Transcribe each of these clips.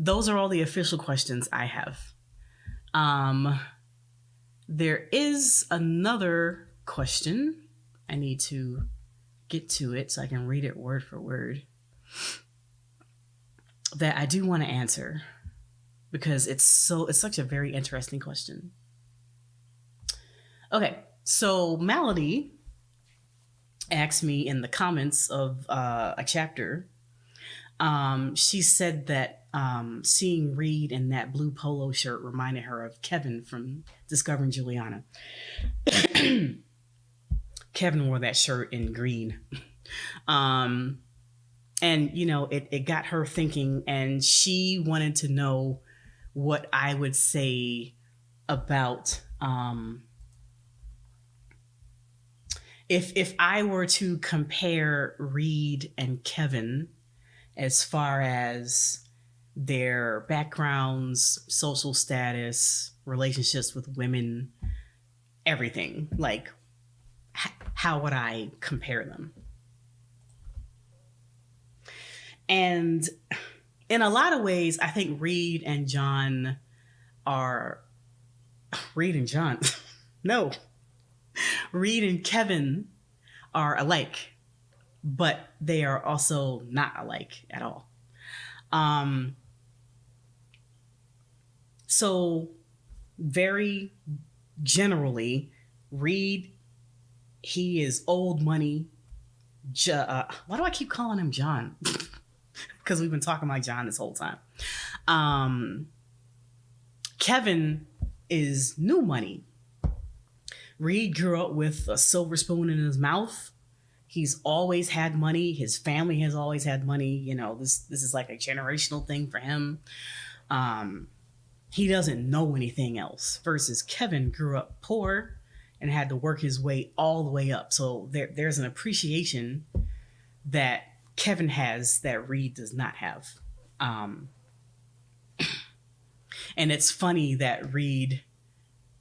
those are all the official questions I have. Um, there is another question. I need to get to it so I can read it word for word that I do want to answer because it's such a very interesting question. Okay, so Melody asked me in the comments of a chapter. She said that seeing Reed in that blue polo shirt reminded her of Kevin from Discovering Juliana. Kevin wore that shirt in green. And, it got her thinking, and she wanted to know what I would say about if I were to compare Reed and Kevin as far as their backgrounds, social status, relationships with women, everything. Like, how would I compare them? And in a lot of ways, I think Reed and John. No. Reed and Kevin are alike, but they are also not alike at all. So very generally, Reed, he is old money. Why do I keep calling him John? Because we've been talking about John this whole time. Kevin is new money. Reed grew up with a silver spoon in his mouth. He's always had money. His family has always had money. This is like a generational thing for him. He doesn't know anything else. Versus Kevin grew up poor and had to work his way all the way up. So there's an appreciation that Kevin has that Reed does not have. And it's funny that Reed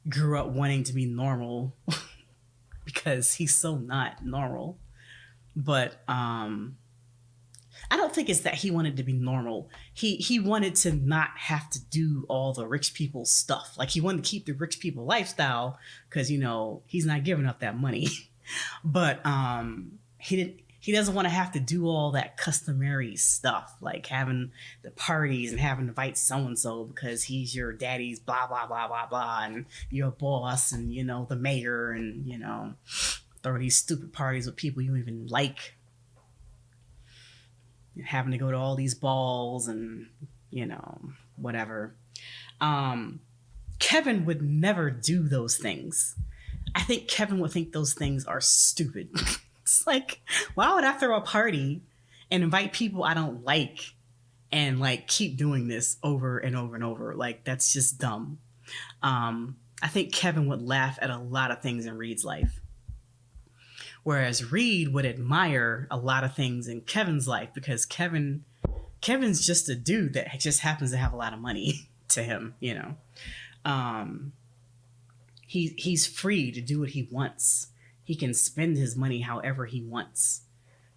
grew up wanting to be normal because he's so not normal. But I don't think it's that he wanted to be normal. He wanted to not have to do all the rich people stuff. Like, he wanted to keep the rich people lifestyle because, he's not giving up that money. But he doesn't want to have to do all that customary stuff, like having the parties and having to invite so-and-so because he's your daddy's blah, blah, blah, blah, blah, and you're a boss and, the mayor and, throw these stupid parties with people you don't even like. Having to go to all these balls and, whatever. Kevin would never do those things. I think Kevin would think those things are stupid. It's like, why would I throw a party and invite people I don't like and like keep doing this over and over and over? Like, that's just dumb. I think Kevin would laugh at a lot of things in Reed's life. Whereas Reed would admire a lot of things in Kevin's life because Kevin's just a dude that just happens to have a lot of money to him, He's free to do what he wants. He can spend his money however he wants.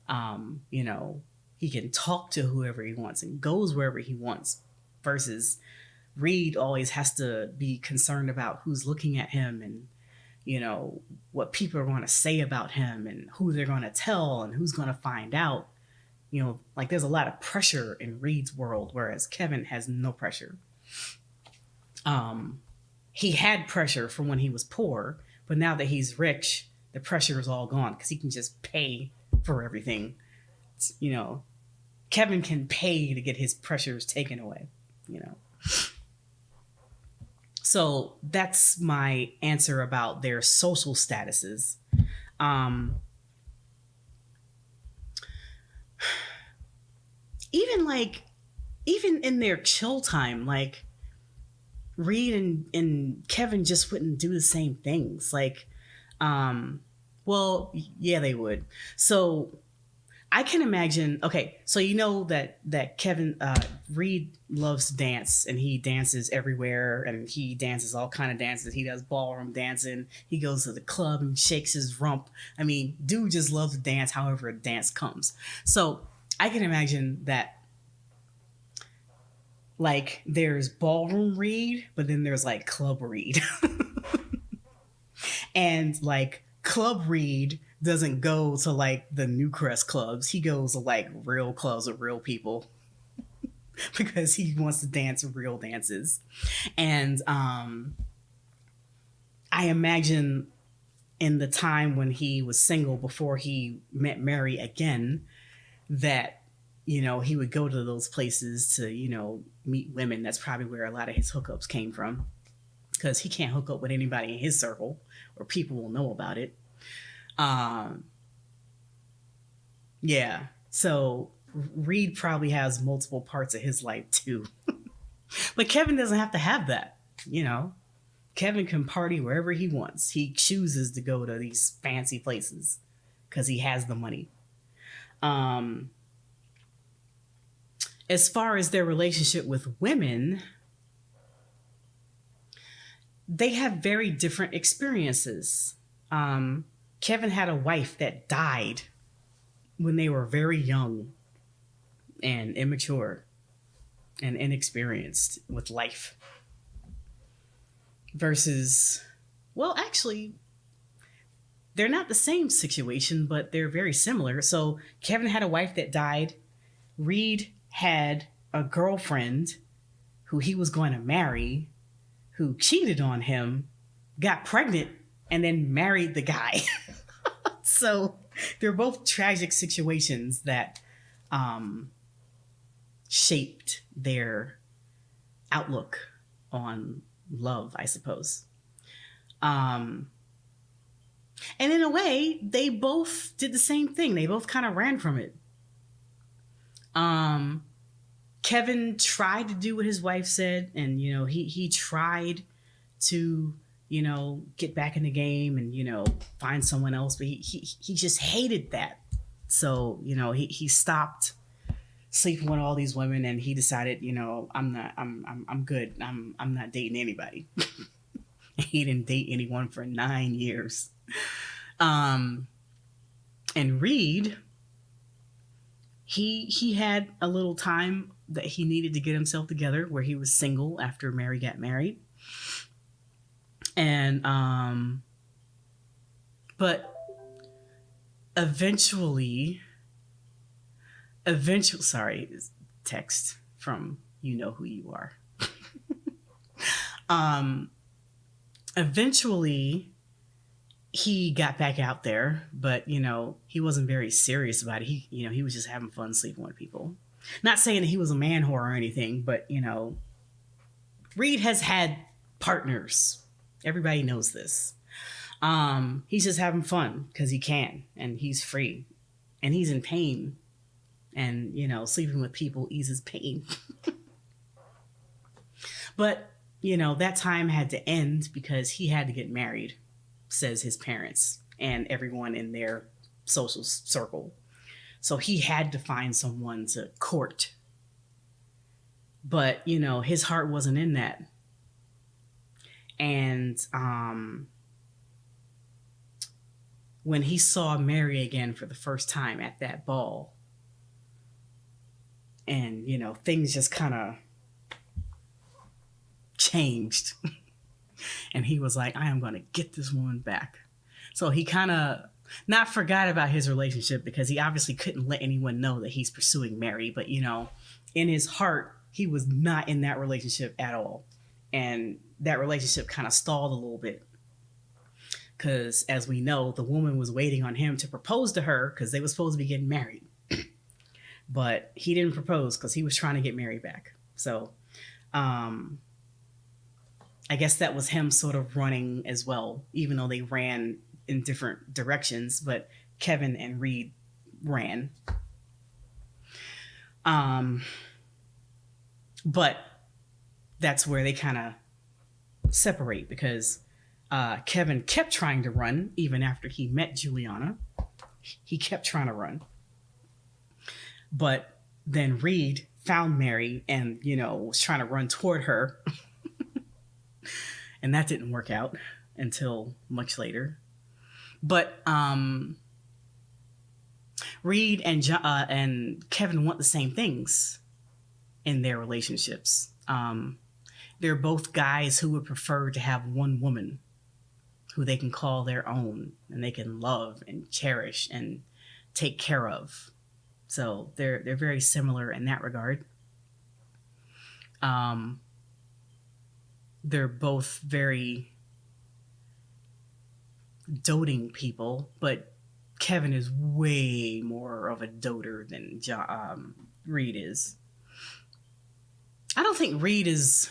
He can talk to whoever he wants and goes wherever he wants. Versus Reed always has to be concerned about who's looking at him and, what people are going to say about him and who they're going to tell and who's going to find out. Like, there's a lot of pressure in Reed's world, whereas Kevin has no pressure. He had pressure from when he was poor, but now that he's rich, the pressure is all gone because he can just pay for everything. Kevin can pay to get his pressures taken away, So that's my answer about their social statuses. Even in their chill time, like, Reed and Kevin just wouldn't do the same things. Like, well, yeah, they would. So I can imagine. Okay, so that Kevin Reed loves to dance, and he dances everywhere, and he dances all kind of dances. He does ballroom dancing. He goes to the club and shakes his rump. I mean, dude just loves to dance. However, a dance comes. So I can imagine that Like there's ballroom Reed, but then there's like club Reed. And like club Reed doesn't go to like the Newcrest clubs. He goes to like real clubs with real people because he wants to dance real dances. And I imagine in the time when he was single before he met Mary again, that he would go to those places to meet women. That's probably where a lot of his hookups came from, because he can't hook up with anybody in his circle or people will know about it. Yeah, so Reed probably has multiple parts of his life too. But Kevin doesn't have to have that. Kevin can party wherever he wants. He chooses to go to these fancy places because he has the money. As far as their relationship with women, they have very different experiences. Kevin had a wife that died when they were very young and immature and inexperienced with life. Versus, well, actually, they're not the same situation, but they're very similar. So Kevin had a wife that died. Reed had a girlfriend who he was going to marry, who cheated on him, got pregnant, and then married the guy. So they're both tragic situations that shaped their outlook on love, I suppose. And in a way, they both did the same thing. They both kind of ran from it. Kevin tried to do what his wife said, and he tried to get back in the game and find someone else, but he just hated that. So he stopped sleeping with all these women, and he decided I'm good. I'm not dating anybody. He didn't date anyone for 9 years. And Reed, he had a little time that he needed to get himself together, where he was single after Mary got married. And but eventually, sorry, text from you know who you are. Eventually he got back out there, but he wasn't very serious about it. He was just having fun sleeping with people. Not saying that he was a man whore or anything, but Reed has had partners. Everybody knows this. He's just having fun because he can, and he's free, and he's in pain, and sleeping with people eases pain. But that time had to end because he had to get married, says his parents and everyone in their social circle. So he had to find someone to court. But his heart wasn't in that. And when he saw Mary again for the first time at that ball, and things just kind of changed. And he was like, I am going to get this woman back. So he kind of not forgot about his relationship, because he obviously couldn't let anyone know that he's pursuing Mary. But in his heart, he was not in that relationship at all. And that relationship kind of stalled a little bit, because as we know, the woman was waiting on him to propose to her, because they were supposed to be getting married. But he didn't propose because he was trying to get Mary back. So I guess that was him sort of running as well, even though they ran in different directions. But Kevin and Reed ran. But that's where they kind of separate, because Kevin kept trying to run even after he met Juliana. He kept trying to run. But then Reed found Mary and, was trying to run toward her. And that didn't work out until much later. But Reed and Kevin want the same things. in their relationships. They're both guys who would prefer to have one woman who they can call their own and they can love and cherish and take care of. So they're very similar in that regard. They're both very doting people, but Kevin is way more of a doter than Reed is. I don't think Reed is.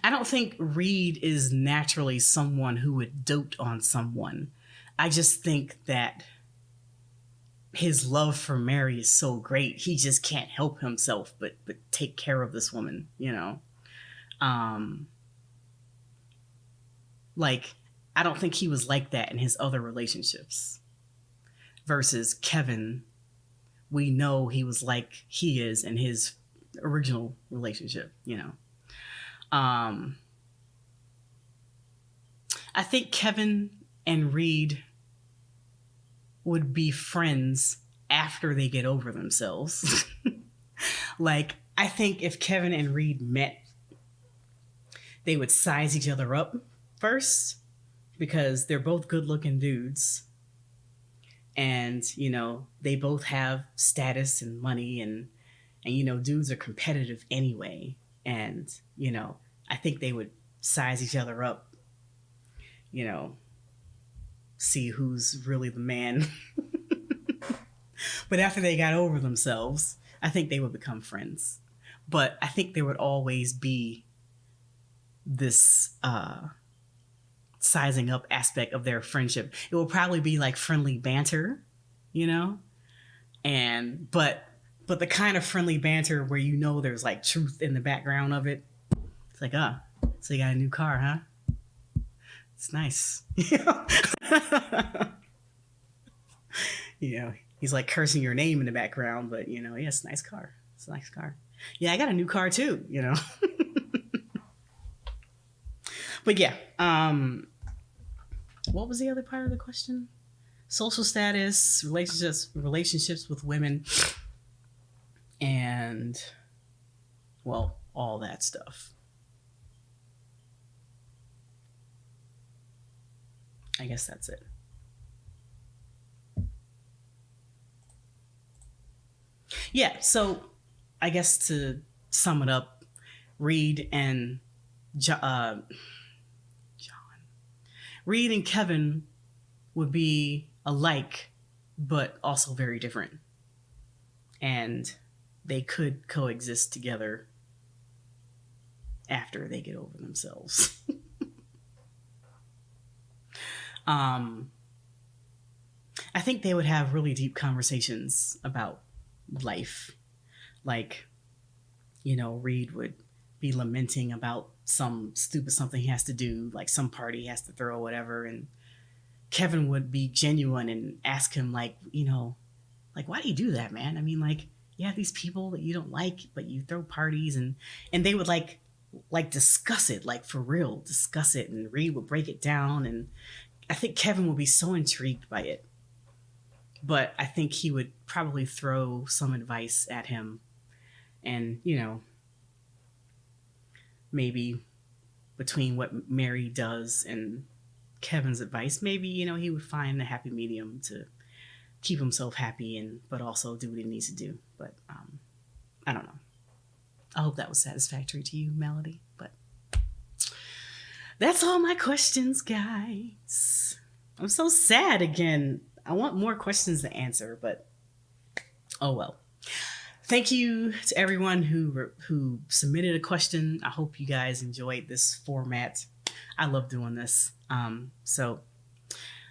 I don't think Reed is naturally someone who would dote on someone. I just think that his love for Mary is so great, he just can't help himself but take care of this woman, you know? Like, I don't think he was like that in his other relationships. Versus Kevin, we know he was like he is in his original relationship, you know? I think Kevin and Reed would be friends after they get over themselves. Like, I think if Kevin and Reed met, they would size each other up first because they're both good looking dudes. And, you know, they both have status and money and, you know, dudes are competitive anyway. And, you know, I think they would size each other up, you know, see who's really the man. But after they got over themselves, I think they would become friends. But I think there would always be this sizing up aspect of their friendship. It will probably be like friendly banter, you know? And but the kind of friendly banter where you know there's like truth in the background of it. It's like, so you got a new car, huh? It's nice. You know, he's like cursing your name in the background, but you know, yes, nice car. It's a nice car. Yeah, I got a new car too, you know. But yeah, what was the other part of the question? Social status, relationships with women, and, well, all that stuff. I guess that's it. Yeah, so I guess to sum it up, Reed and John, Reed and Kevin would be alike, but also very different. And they could coexist together after they get over themselves. I think they would have really deep conversations about life. Like, you know, Reed would be lamenting about some stupid something he has to do, like some party he has to throw or whatever. And Kevin would be genuine and ask him, like, you know, like, why do you do that, man? I mean, like, you have these people that you don't like, but you throw parties, and they would like discuss it, like for real, discuss it. And Reed would break it down. And I think Kevin would be so intrigued by it. But I think he would probably throw some advice at him. And, you know, maybe between what Mary does and Kevin's advice, maybe, you know, he would find a happy medium to keep himself happy and but also do what he needs to do. But I don't know. I hope that was satisfactory to you, Melody. But that's all my questions, guys. I'm so sad again. I want more questions to answer, but oh well. Thank you to everyone who submitted a question. I hope you guys enjoyed this format. I love doing this. So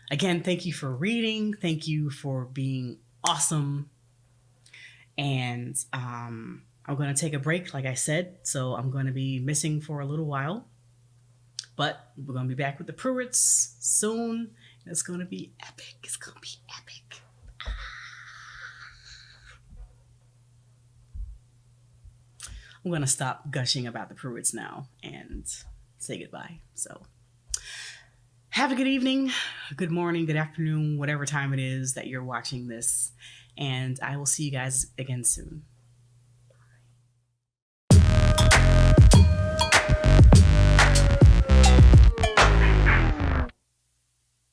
again, thank you for reading. Thank you for being awesome. And I'm going to take a break, like I said. So I'm going to be missing for a little while. But we're going to be back with the Pruitts soon. It's going to be epic. It's going to be epic. I'm going to stop gushing about the Pruitts now and say goodbye. So Have a good evening, good morning, good afternoon, whatever time it is that you're watching this. And I will see you guys again soon.